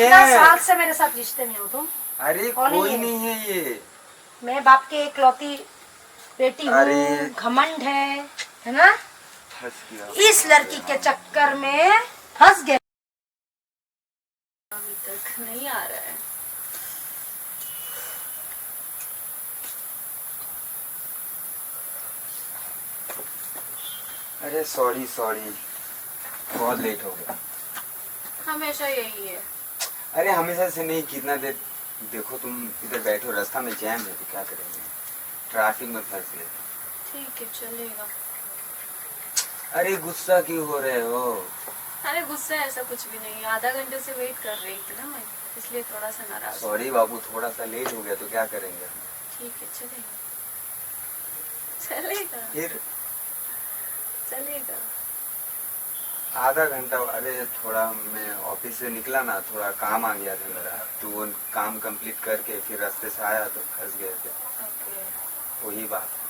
कितना साल से मेरे साथ रिश्ते में हो तुम? अरे कोई नहीं है ये। मैं बाप के इकलौती बेटी हूँ, घमंड है ना? फंस गया। इस लड़की के चक्कर में फंस गए। अभी तक नहीं आ रहा है। अरे सॉरी बहुत लेट हो गया। हमेशा यही है। अरे हमेशा से नहीं, कितना देर देखो तुम इधर बैठो, रास्ता में जैम है तो क्या करेंगे, ट्रैफिक में फंस गए। ठीक है चलेगा। अरे गुस्सा क्यों हो रहे हो? अरे गुस्सा ऐसा कुछ भी नहीं, आधा घंटे से वेट कर रही थी ना मैं, इसलिए थोड़ा सा नाराज। सॉरी बाबू, थोड़ा सा लेट हो गया तो क्या करेंगे। ठीक है चलेगा। चलेगा फिर चलेगा। आधा घंटा? अरे थोड़ा मैं ऑफिस से निकला ना, थोड़ा काम आ गया था मेरा, तो वो काम कंप्लीट करके फिर रास्ते से आया तो फंस गए थे। ओके। वही बात है।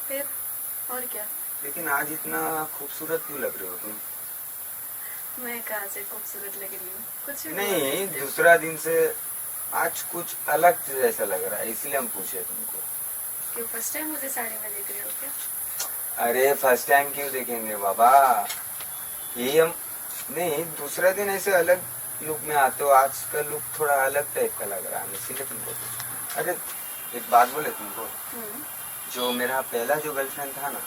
फिर और क्या? लेकिन आज इतना खूबसूरत क्यों लग रहे हो तुम? मैं कहाँ से खूबसूरत लग रही हूँ? कुछ भी नहीं, दूसरा दिन से आज कुछ अलग जैसा लग रहा है, इसलिए हम पूछे तुमको। क्यों फर्स्ट टाइम मुझे साड़ी में देख रहे हो क्या? अरे फर्स्ट टाइम क्यों देखेंगे बाबा, ये हम नहीं, दूसरा दिन ऐसे अलग लुक में आते हो, आज का लुक थोड़ा अलग टाइप का लग रहा है, इसीलिए तुमको पूछा। अरे एक बात बोले तुमको, जो मेरा पहला जो गर्लफ्रेंड था ना,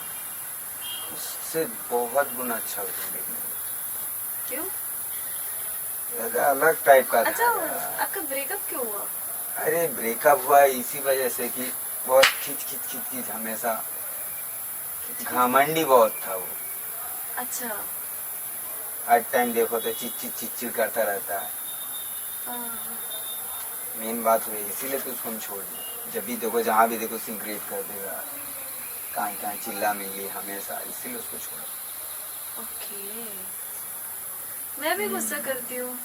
उससे बहुत गुना अच्छा हो तुम देखने में। क्यों? अलग टाइप का अच्छा, था। आपका ब्रेकअप क्यों हुआ? अरे ब्रेकअप हुआ इसी वजह से कि बहुत खिच हमेशा, घमंडी बहुत था वो। अच्छा। हर टाइम देखो तो चिच्चिर करता रहता है। मेन बात हुई, इसीलिए तो उसको हम छोड़ दिए। जब भी देखो, जहाँ भी देखो सिगरेट कर देगा, कहाँ चिल्ला मिली हमेशा, इसीलिए उसको छोड़ा। ओके। मैं भी गुस्सा करती हूँ।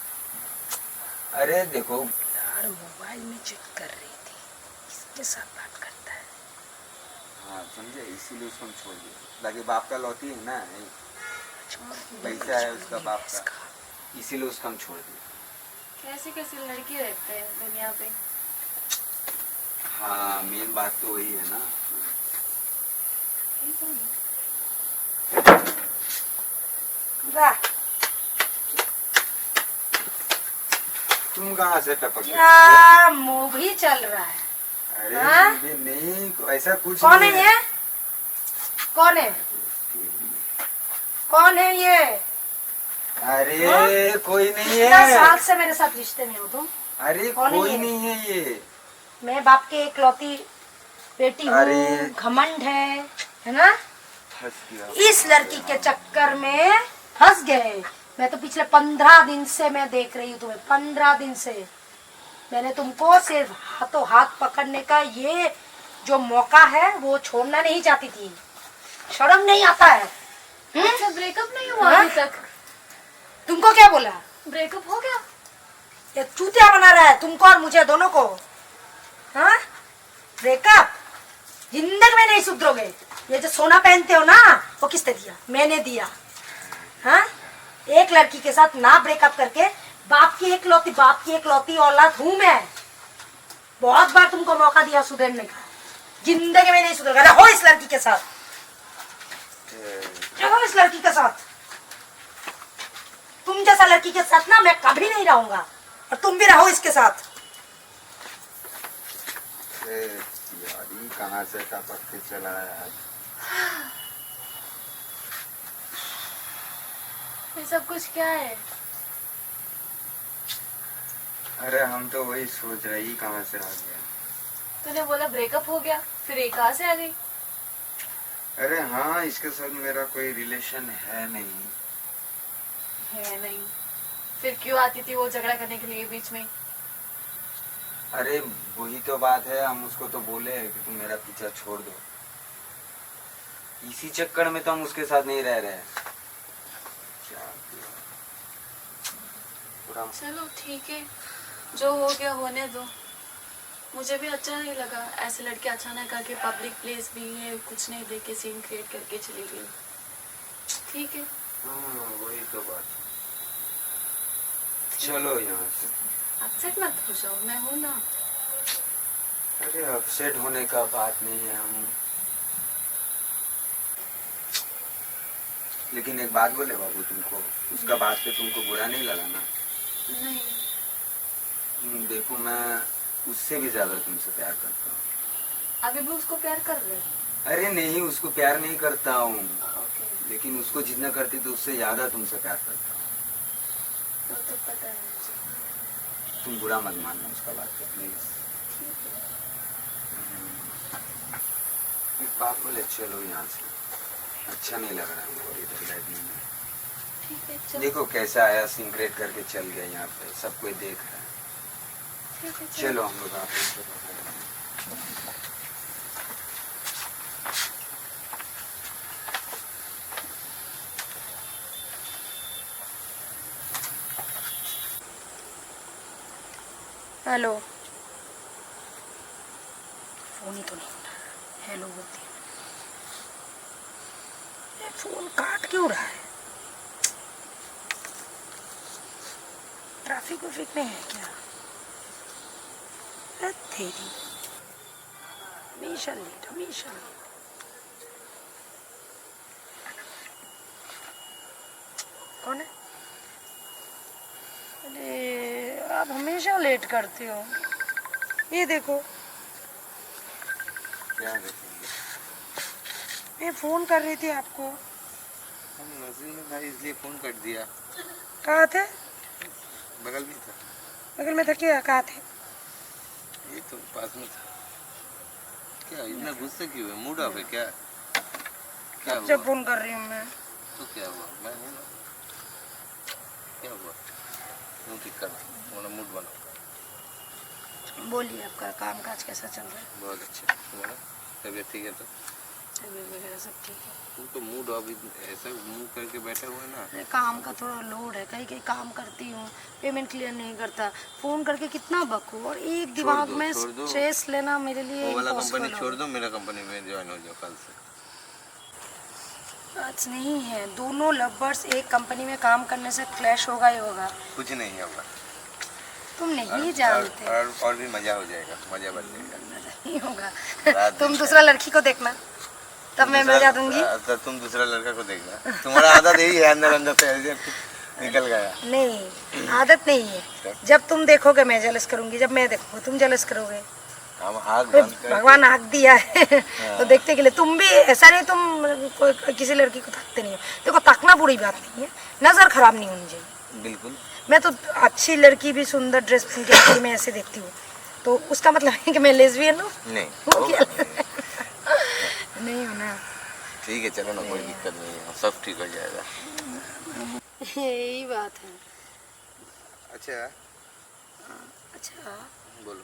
अरे देखो यार, मोबाइल में चेक कर रही थी, किसके साथ बात करता है। हाँ समझे, इसीलिए उसको हम छोड़ दिए। बाकी बाप का लौती है ना, पैसा है उसका बाप का, इसीलिए उसको हम छोड़ दिए। कैसे कैसे लड़की रहते हैं दुनिया पे। हाँ मेन बात तो वही है ना। वाह, तुम कहाँ से टपक गई? क्या मूवी चल रहा है? अरे हाँ? नहीं, ऐसा कुछ कौन नहीं है ये? कौन है? कौन है ये? अरे हाँ? कोई नहीं कितना है। साल से मेरे साथ रिश्ते में हो तुम? अरे कौन है कोई ये? नहीं है ये। मैं बाप के इकलौती बेटी हूँ, अरे घमंड है ना? फंस गया। इस लड़की के चक्कर में फंस गए। मैं तो पिछले 15 दिन से मैं देख रही हूँ तुम्हें, 15 दिन से मैंने तुमको सिर्फ हाथों हाथ पकड़ने का ये जो मौका है वो छोड़ना नहीं चाहती थी। शर्म नहीं आता है? अच्छा, ब्रेकअप नहीं हुआ हाँ? अभी तक? तुमको क्या बोला? ब्रेकअप हो गया? ये चूतिया बना रहा है तुमको और मुझे दोनों को। हाँ? ब्रेकअप जिंदगी में नहीं सुधरोगे। ये जो सोना पहनते हो ना, वो किसने दिया? मैंने दिया। हाँ? एक लड़की के साथ ना ब्रेकअप करके, बाप की एकलौती औलाद हूँ मैं। बहुत बार तुमको मौका दिया सुधरने का, जिंदगी में नहीं सुधरोगे। रहो इस लड़की के साथ, रहो इस लड़की के साथ। तुम जैसा लड़की के साथ ना मैं कभी नहीं रहूंगा, और तुम भी रहो इसके साथ। यार कहाँ से टपक के चला है। ये सब कुछ क्या है? अरे हम तो वही सोच रहे, ही कहाँ से आ गया। तूने बोला ब्रेकअप हो गया, फिर ये कहाँ से आ गई? अरे हाँ, इसके साथ मेरा कोई रिलेशन है नहीं। है नहीं? फिर क्यों आती थी वो झगड़ा करने के लिए बीच में? अरे वही तो बात है, हम उसको तो बोले हैं कि तुम मेरा पीछा छोड़ दो, इसी चक्कर में तो हम उसके साथ नहीं रह रहे हैं। चलो ठीक है, जो हो गया होने दो। मुझे भी अच्छा नहीं लगा, ऐसे लड़के अचानक आके पब्लिक प्लेस भी है, कुछ नहीं देख के सीन क्रिएट करके चली गई। ठीक है। हाँ वही तो बात। चलो यहाँ से। अपसेट मत हो जाओ, मैं हूँ ना। अरे अपसेट होने का बात नहीं है हम, लेकिन एक बात बोले बाबू तुमको, उसका बात पे तुमको बुरा नहीं लगा ना? नहीं। देखो मैं उससे भी ज्यादा तुमसे प्यार करता हूँ। अभी भी उसको प्यार कर रहे हो? अरे नहीं, उसको प्यार नहीं करता हूँ, ओके। लेकिन उसको जितना करती तो उससे ज्यादा तुमसे प्यार करता हूँ। तो पता है मुझे। तुम बुरा मत मानना उसका बात पे प्लीज। ठीक है। एक बात बोले, चलो यहाँ से, अच्छा नहीं लग रहा हमको इधर बैठने में। ठीक है चलो। देखो कैसा आया, सिगरेट करके चल गया, यहाँ पे सब कोई देख रहा है। ठीक है चलो हम लोग आते हैं। हेलो, फोन ही तो नहीं उठा। हेलो बोलती है, ये फोन काट क्यों रहा है? ट्रैफिक वफिक में है क्या? अरे तेरी, हमेशा लेट, हमेशा लेट। कौन है? अरे आप हमेशा लेट करते हो। ये देखो, क्या देखेंगे? मैं फोन कर रही थी आपको। हम मस्जिद में था इसलिए फोन कर दिया। कहाँ थे? बगल में था। बगल में था क्या? कहाँ थे? ये तो पास में था। क्या इतना गुस्से क्यों है? मूड ऑफ है क्या? क्या अब हुआ? जब फोन कर रही हूँ मैं। तो क्या हुआ? मैं हूँ ना। क्या हुआ? मुँह ठीक कर, थोड़ा मूड बनाओ। बोलिए, आपका काम काज कैसा चल रहा है? बहुत अच्छा। तुम्हारा तबीयत ठीक है? तो तबीयत वगैरह सब ठीक है? तुम तो मूड ऑफ ऐसा मुंह करके बैठे हुए ना। अरे काम का थोड़ा लोड है, कहीं कहीं काम करती हूँ, पेमेंट क्लियर नहीं करता, फोन करके कितना बकूँ, और एक दिमाग में स्ट्रेस लेना मेरे लिए वो वाला कंपनी impossible छोड़ हो। दो, मेरा कंपनी में ज्वाइन हो जाओ कल से। आज नहीं है, दोनों लवर्स एक कंपनी में काम करने से क्लैश होगा ही होगा। कुछ नहीं होगा। तुम नहीं जानते। और भी मजा हो जाएगा, मजा बढ़ जाएगा। नहीं होगा। रात तुम दिन दूसरा लड़की को देखना, तब मैं मजा दूंगी। तो तुम दूसरा लड़का को देखना। तुम्हारा आदत यही है, अंदर अंदर से ऐसे निकल गया। नहीं, आदत नहीं है। जब तुम देखोगे मैं जलस करूंगी, जब मैं देखूंगा तुम जलस करोगे। हम आग अरे बंद करके भगवान आग दिया है तो देखते के लिए। तुम भी ऐसा नहीं, तुम किसी लड़की को ताकते नहीं हो। देखो, ताकना बुरी बात नहीं है, नजर खराब नहीं होनी चाहिए। बिल्कुल। मैं तो अच्छी लड़की भी सुंदर ड्रेस पहन के आती है, मैं ऐसे देखती हूँ, तो उसका मतलब है कि मैं लेस्बियन हूँ? नहीं हो क्या? नहीं हो ना। ठीक है, चलो ना, कोई दिक्कत नहीं है, सब ठीक हो जाएगा। यही बात है। अच्छा अच्छा, बोलो।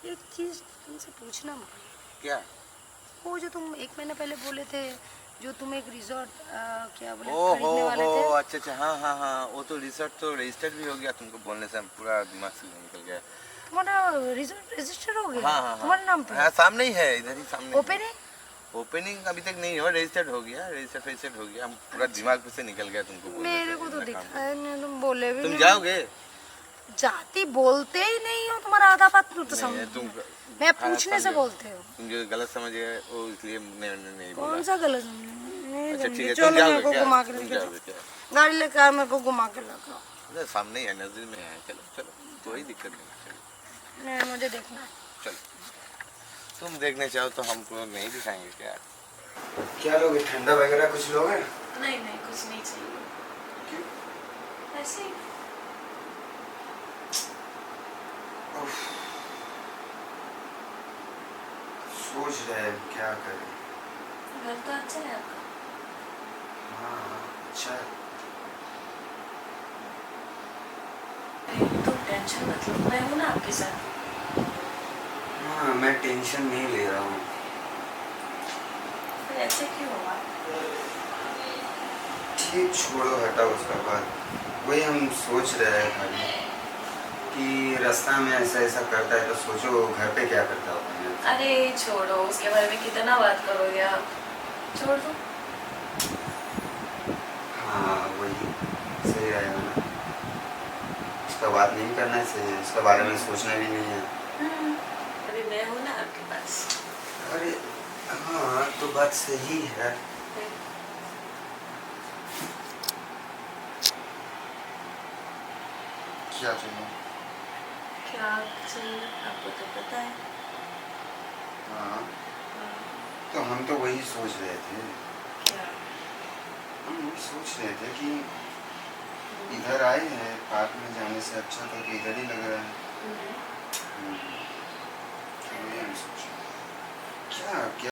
एक चीज तुमसे पूछना मुझे। क्या? वो जो तुम 1 महीने पहले बोले थे, जो तुम एक रिजॉर्ट क्या बोले ओ खरीदने वाले थे। अच्छा अच्छा, हाँ हाँ हाँ, वो तो रिसर्च तो रजिस्टर्ड भी हो गया। तुमको बोलने से पूरा दिमाग से निकल गया। तुम्हारा रिजॉर्ट रजिस्टर हो गया? हाँ हाँ तुम्हारे नाम पे? हाँ, सामने ही है, इधर ही सामने। ओपनिंग? ओपनिंग अभी तक नहीं हुआ, रजिस्टर्ड हो गया, रजिस्टर्ड हो गया। हम पूरा दिमाग पे से निकल गया तुमको बोलने मेरे से, को तो इतना दिखा काम है नहीं, तुम बोले भी तुम नहीं। जाओगे? जाती बोलते ही नहीं हो, तुम्हारा आधा बात तो नहीं, समझ। तुम मैं पूछने से समझे। बोलते हो। तुम जो गलत समझ गए वो, इसलिए नहीं कौन बोला। सा गलत नहीं अच्छा ठीक समझी। है, चलो तुम मेरे जाओगे को क्या? घुमा के तुम लेके जाओगे जाओ। क्या? गाड़ी लेकर आ, मेरे को घुमा के लेकर आओ। अरे सामने ही है, नजदीक में है। चलो चलो, कोई दिक्कत नहीं। चलो नहीं, मुझे देखना है। चलो, तुम देखने चाहो तो हमको नहीं दिखाएंगे क्या? क्या लोगे? ठंडा वगैरह कुछ लोगे? नहीं नहीं, कुछ नहीं चाहिए। क्यों? ऐसे ही। सोच रहे हैं क्या करें। घर तो अच्छा है आपका। हाँ अच्छा है। तुम टेंशन मत लो, मैं हूँ ना आपके साथ। हाँ, मैं टेंशन नहीं ले रहा हूँ। फिर ऐसे क्यों हुआ? ठीक, छोड़ो, हटाओ उसका बात। वही हम सोच रहे हैं खाली कि रास्ता में ऐसा ऐसा करता है, तो सोचो घर पे क्या करता होगा। अरे छोड़ो, उसके बारे में कितना बात करोगे आप, छोड़ दो। हाँ वही सही रहेगा ना। पर बात नहीं करना चाहिए, इसके बारे में सोचना भी नहीं है। अभी मैं हूँ ना आपके पास। अरे हाँ, तो बात सही है। क्या चाहिए? क्या चाहिए आपको तो पता है। हाँ, तो हम तो वही सोच रहे थे। क्या? हम वही सोच रहे थे कि इधर आए हैं, पार्क में जाने से अच्छा तो इधर ही लग रहा है। हम्म। हम्म, तो वही हम सोच रहे हैं। क्या क्या